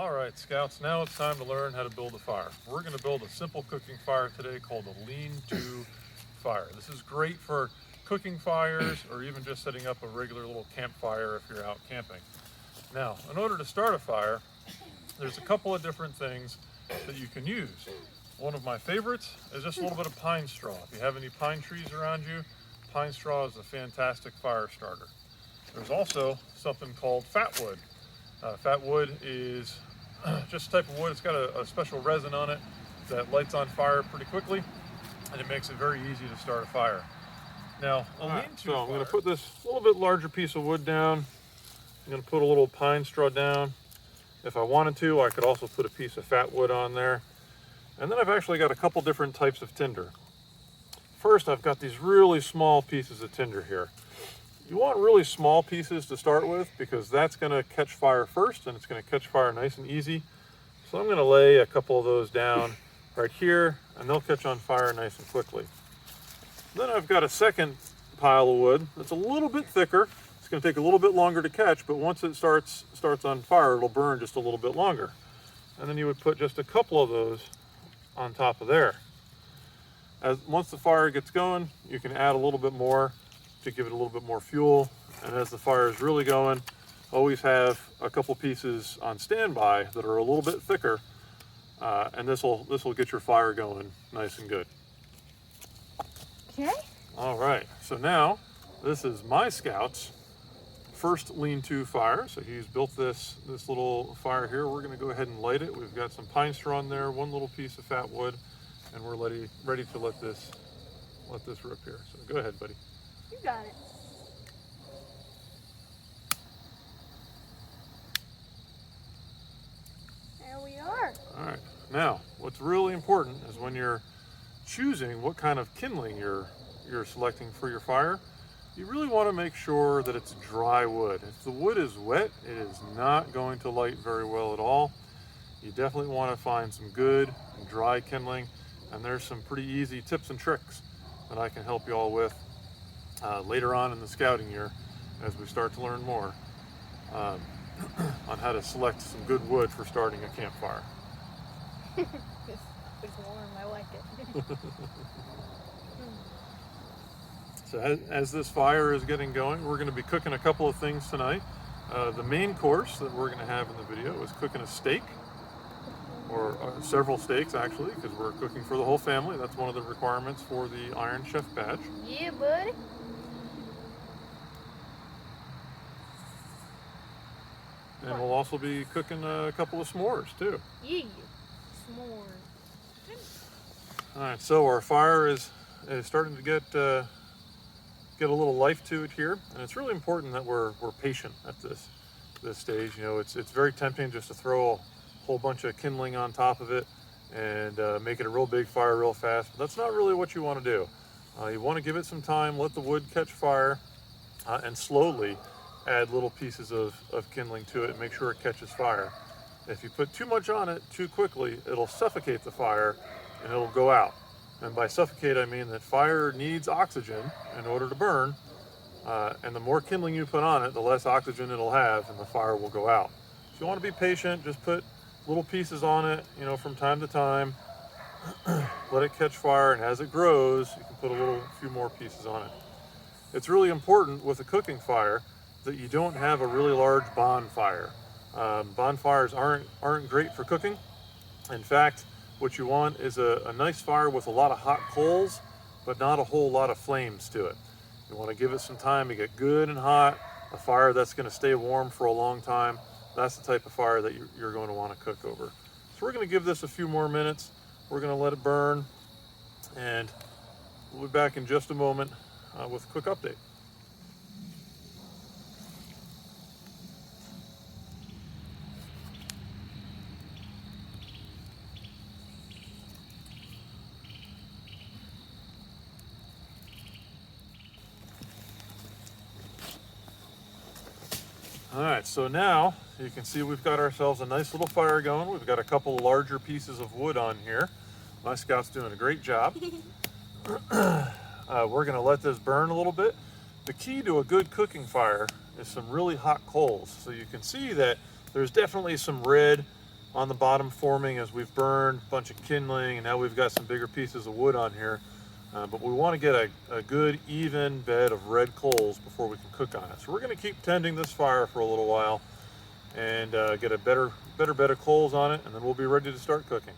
All right, Scouts, now it's time to learn how to build a fire. We're going to build a simple cooking fire today called a lean-to fire. This is great for cooking fires or even just setting up a regular little campfire if you're out camping. Now, in order to start a fire, there's a couple of different things that you can use. One of my favorites is just a little bit of pine straw. If you have any pine trees around you, pine straw is a fantastic fire starter. There's also something called fat wood. Fat wood is just a type of wood. It's got a special resin on it that lights on fire pretty quickly, and it makes it very easy to start a fire. Now, so I'm going to put this little bit larger piece of wood down. I'm going to put a little pine straw down. If I wanted to, I could also put a piece of fat wood on there. And then I've actually got a couple different types of tinder. First, I've got these really small pieces of tinder here. You want really small pieces to start with because that's going to catch fire first, and it's going to catch fire nice and easy. So I'm going to lay a couple of those down right here, and they'll catch on fire nice and quickly. Then I've got a second pile of wood that's a little bit thicker. It's going to take a little bit longer to catch, but once it starts on fire, it'll burn just a little bit longer. And then you would put just a couple of those on top of there. Once the fire gets going, you can add a little bit more to give it a little bit more fuel. And as the fire is really going, always have a couple pieces on standby that are a little bit thicker, and this will get your fire going nice and good. Okay. All right, so now this is my Scout's first lean-to fire. So he's built this little fire here. We're going to go ahead and light it. We've got some pine straw in there, one little piece of fat wood, and we're ready to let this rip here. So go ahead, buddy. You got it. There we are. All right, now what's really important is when you're choosing what kind of kindling you're selecting for your fire, you really want to make sure that it's dry wood. If the wood is wet, it is not going to light very well at all. You definitely want to find some good and dry kindling, and there's some pretty easy tips and tricks that I can help you all with later on in the scouting year as we start to learn more on how to select some good wood for starting a campfire. It's warm, I like it. So as this fire is getting going, we're going to be cooking a couple of things tonight. The main course that we're going to have in the video is cooking a steak, or several steaks actually, because we're cooking for the whole family. That's one of the requirements for the Iron Chef badge. Yeah, buddy. And we'll also be cooking a couple of s'mores too. Yeah, s'mores. All right, so our fire is starting to get a little life to it here, and it's really important that we're patient at this stage. You know, it's very tempting just to throw a whole bunch of kindling on top of it and make it a real big fire real fast, but that's not really what you want to do. You want to give it some time, let the wood catch fire, and slowly add little pieces of kindling to it and make sure it catches fire. If you put too much on it too quickly, it'll suffocate the fire and it'll go out. And by suffocate, I mean that fire needs oxygen in order to burn, and the more kindling you put on it, the less oxygen it'll have and the fire will go out. So you want to be patient, just put little pieces on it, you know, from time to time. Let it catch fire, and as it grows, you can put a few more pieces on it. It's really important with a cooking fire that you don't have a really large bonfire. Bonfires aren't great for cooking. In fact, what you want is a nice fire with a lot of hot coals, but not a whole lot of flames to it. You want to give it some time to get good and hot, a fire that's going to stay warm for a long time. That's the type of fire that you're going to want to cook over. So we're going to give this a few more minutes. We're going to let it burn, and we'll be back in just a moment with a quick update. All right, so now you can see we've got ourselves a nice little fire going. We've got a couple larger pieces of wood on here. My Scout's doing a great job. We're gonna let this burn a little bit. The key to a good cooking fire is some really hot coals. So you can see that there's definitely some red on the bottom forming as we've burned a bunch of kindling, and now we've got some bigger pieces of wood on here. But we want to get a good even bed of red coals before we can cook on it. So we're going to keep tending this fire for a little while and get a better bed of coals on it, and then we'll be ready to start cooking.